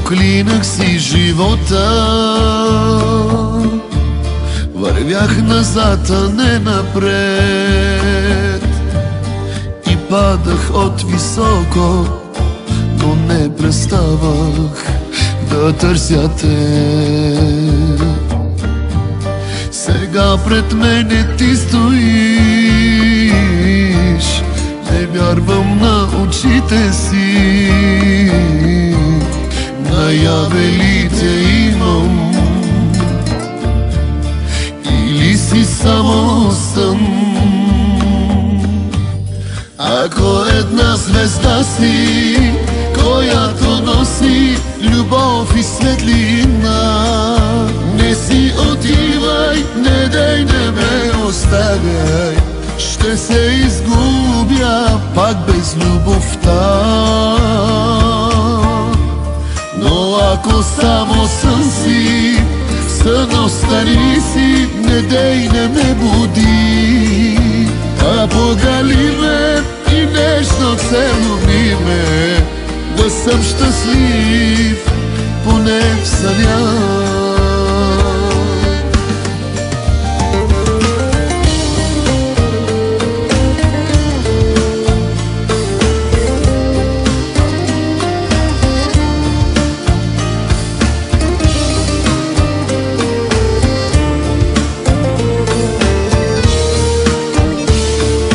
Проклинах си живота, вървях назад, а не напред, и падах от високо, но не преставах да търся те. Сега пред мене ти стоиш, не вярвам на очите си. Наяве ли те имам, или си само сън? Ако една звезда си, която носи любов и светлина, не си отивай, не дай, не ме оставяй, ще се изгубя пак без любовта. Но ако само сън си, сън остани си, не дей, не ме буди, а погали ме и нежно целуни ме, да съм щастлив поне в съня.